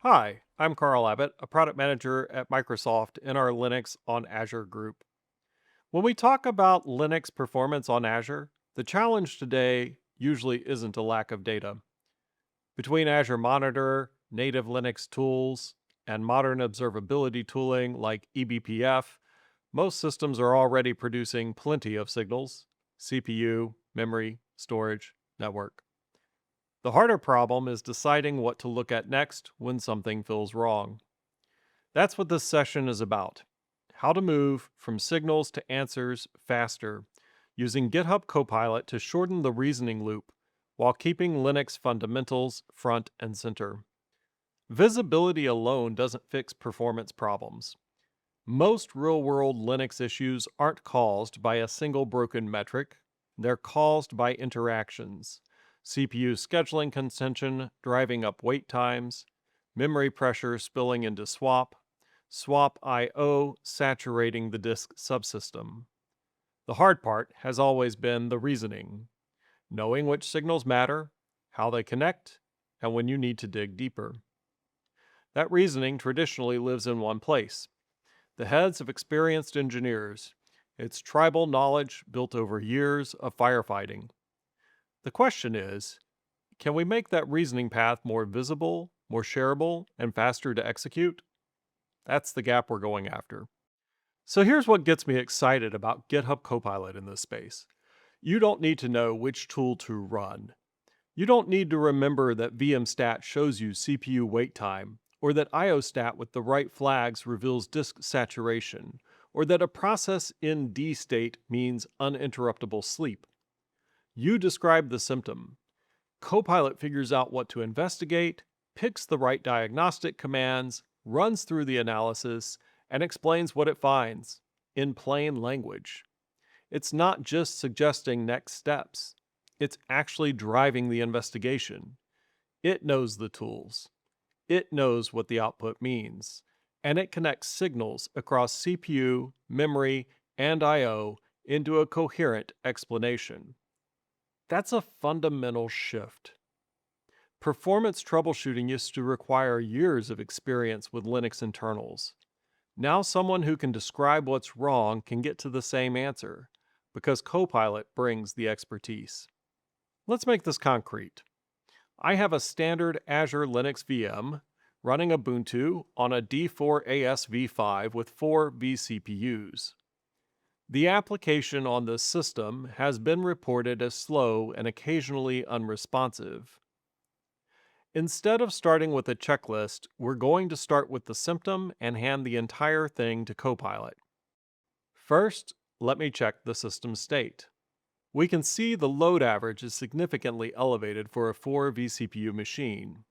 Hi, I'm Karl Abbott, a product manager at Microsoft in our Linux on Azure group. When we talk about Linux performance on Azure, the challenge today usually isn't a lack of data. Between Azure Monitor, native Linux tools, and modern observability tooling like eBPF, most systems are already producing plenty of signals: CPU, memory, storage, network. The harder problem is deciding what to look at next when something feels wrong. That's what this session is about: how to move from signals to answers faster, using GitHub Copilot to shorten the reasoning loop while keeping Linux fundamentals front and center. Visibility alone doesn't fix performance problems. Most real world Linux issues aren't caused by a single broken metric, they're caused by interactions. CPU scheduling contention driving up wait times, memory pressure spilling into swap I/O saturating the disk subsystem. The hard part has always been the reasoning, knowing which signals matter, how they connect, and when you need to dig deeper. That reasoning traditionally lives in one place: the heads of experienced engineers. It's tribal knowledge built over years of firefighting. The question is, can we make that reasoning path more visible, more shareable, and faster to execute? That's the gap we're going after. So here's what gets me excited about GitHub Copilot in this space. You don't need to know which tool to run. You don't need to remember that VMstat shows you CPU wait time, or that IOstat with the right flags reveals disk saturation, or that a process in D state means uninterruptible sleep. You describe the symptom. Copilot figures out what to investigate, picks the right diagnostic commands, runs through the analysis, and explains what it finds in plain language. It's not just suggesting next steps, it's actually driving the investigation. It knows the tools, it knows what the output means, and it connects signals across CPU, memory, and I/O into a coherent explanation. That's a fundamental shift. Performance troubleshooting used to require years of experience with Linux internals. Now, someone who can describe what's wrong can get to the same answer, because Copilot brings the expertise. Let's make this concrete. I have a standard Azure Linux VM running Ubuntu on a D4 ASV5 with 4 vCPUs. The application on this system has been reported as slow and occasionally unresponsive. Instead of starting with a checklist, we're going to start with the symptom and hand the entire thing to Copilot. First, let me check the system state. We can see the load average is significantly elevated for a 4 vCPU machine.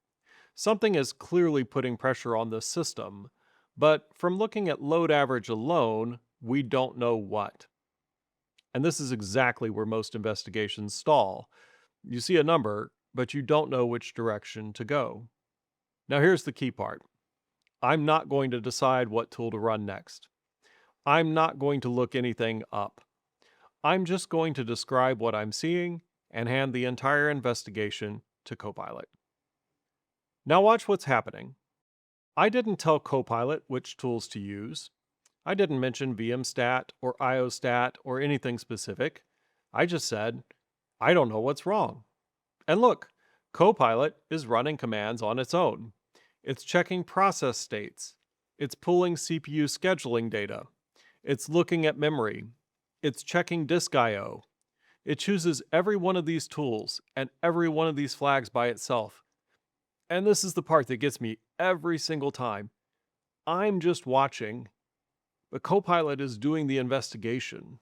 Something is clearly putting pressure on the system, but from looking at load average alone, we don't know what. And this is exactly where most investigations stall. You see a number, but you don't know which direction to go. Now, here's the key part: I'm not going to decide what tool to run next. I'm not going to look anything up. I'm just going to describe what I'm seeing and hand the entire investigation to Copilot. Now, watch what's happening. I didn't tell Copilot which tools to use. I didn't mention VMstat or IOstat or anything specific. I just said, I don't know what's wrong. And look, Copilot is running commands on its own. It's checking process states. It's pulling CPU scheduling data. It's looking at memory. It's checking disk I/O. It chooses every one of these tools and every one of these flags by itself. And this is the part that gets me every single time. I'm just watching, but Copilot is doing the investigation,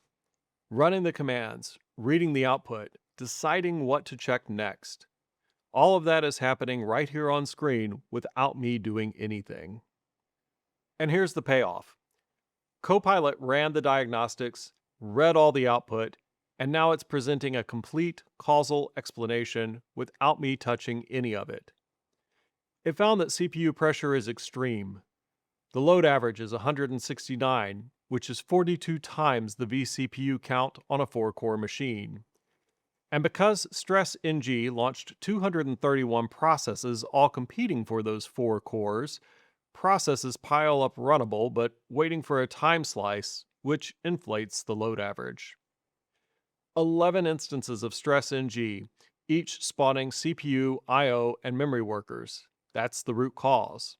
running the commands, reading the output, deciding what to check next. All of that is happening right here on screen without me doing anything. And here's the payoff. Copilot ran the diagnostics, read all the output, and now it's presenting a complete causal explanation without me touching any of it. It found that CPU pressure is extreme. The load average is 169, which is 42 times the vCPU count on a 4-core machine. And because Stress NG launched 231 processes all competing for those 4 cores, processes pile up runnable but waiting for a time slice, which inflates the load average. 11 instances of Stress NG, each spawning CPU, IO, and memory workers. That's the root cause.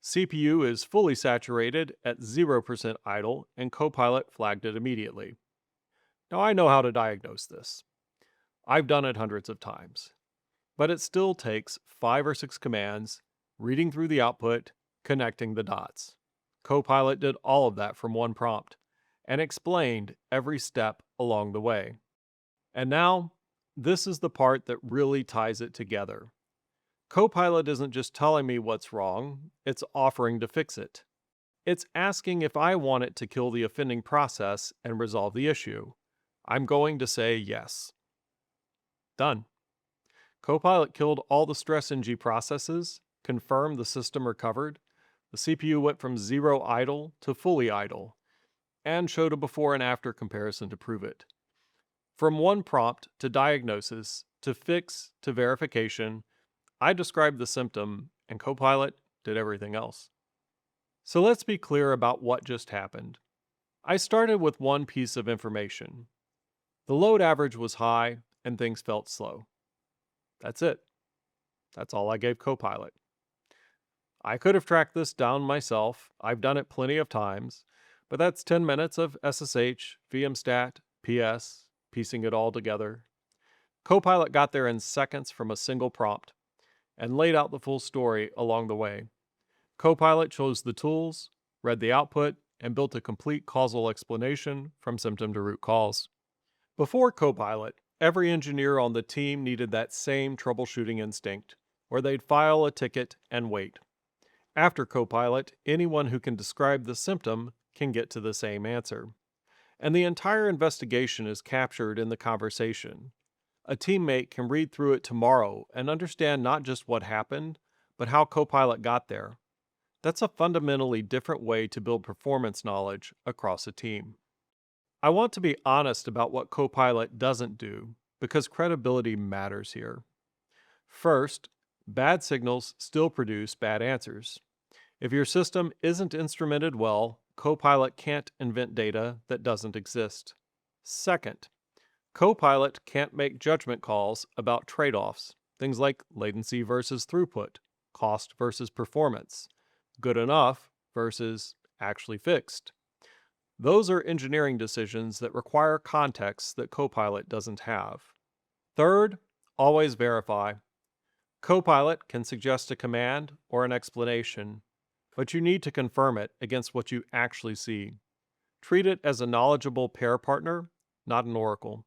CPU is fully saturated at 0% idle, and Copilot flagged it immediately. Now I know how to diagnose this. I've done it hundreds of times. But it still takes 5 or 6 commands, reading through the output, connecting the dots. Copilot did all of that from one prompt and explained every step along the way. And now, this is the part that really ties it together. Copilot isn't just telling me what's wrong, it's offering to fix it. It's asking if I want it to kill the offending process and resolve the issue. I'm going to say yes. Done. Copilot killed all the stress NG processes, confirmed the system recovered, the CPU went from 0 idle to fully idle, and showed a before and after comparison to prove it. From one prompt to diagnosis, to fix, to verification, I described the symptom, and Copilot did everything else. So let's be clear about what just happened. I started with one piece of information. The load average was high, and things felt slow. That's it. That's all I gave Copilot. I could have tracked this down myself. I've done it plenty of times, but that's 10 minutes of SSH, VMstat, PS, piecing it all together. Copilot got there in seconds from a single prompt and laid out the full story along the way. Copilot chose the tools, read the output, and built a complete causal explanation from symptom to root cause. Before Copilot, every engineer on the team needed that same troubleshooting instinct, where they'd file a ticket and wait. After Copilot, anyone who can describe the symptom can get to the same answer. And the entire investigation is captured in the conversation. A teammate can read through it tomorrow and understand not just what happened, but how Copilot got there. That's a fundamentally different way to build performance knowledge across a team. I want to be honest about what Copilot doesn't do, because credibility matters here. First, bad signals still produce bad answers. If your system isn't instrumented well, Copilot can't invent data that doesn't exist. Second, Copilot can't make judgment calls about trade-offs, things like latency versus throughput, cost versus performance, good enough versus actually fixed. Those are engineering decisions that require context that Copilot doesn't have. Third, always verify. Copilot can suggest a command or an explanation, but you need to confirm it against what you actually see. Treat it as a knowledgeable pair partner, not an oracle.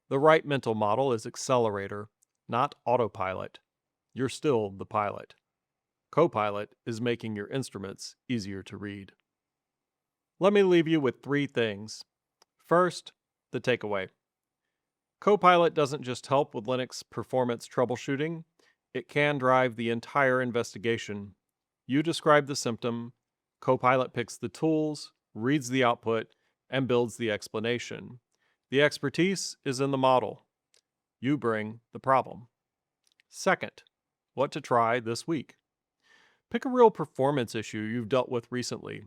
The right mental model is accelerator, not autopilot. You're still the pilot. Copilot is making your instruments easier to read. Let me leave you with 3 things. First, the takeaway. Copilot doesn't just help with Linux performance troubleshooting, it can drive the entire investigation. You describe the symptom, Copilot picks the tools, reads the output, and builds the explanation. The expertise is in the model. You bring the problem. Second, what to try this week. Pick a real performance issue you've dealt with recently.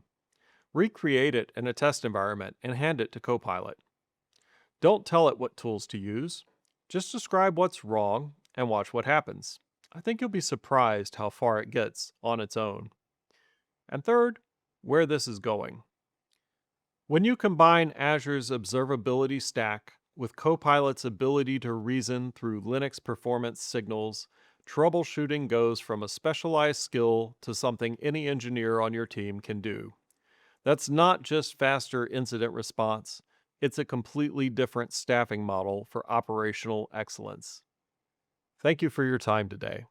Recreate it in a test environment and hand it to Copilot. Don't tell it what tools to use. Just describe what's wrong and watch what happens. I think you'll be surprised how far it gets on its own. And third, where this is going. When you combine Azure's observability stack with Copilot's ability to reason through Linux performance signals, troubleshooting goes from a specialized skill to something any engineer on your team can do. That's not just faster incident response, it's a completely different staffing model for operational excellence. Thank you for your time today.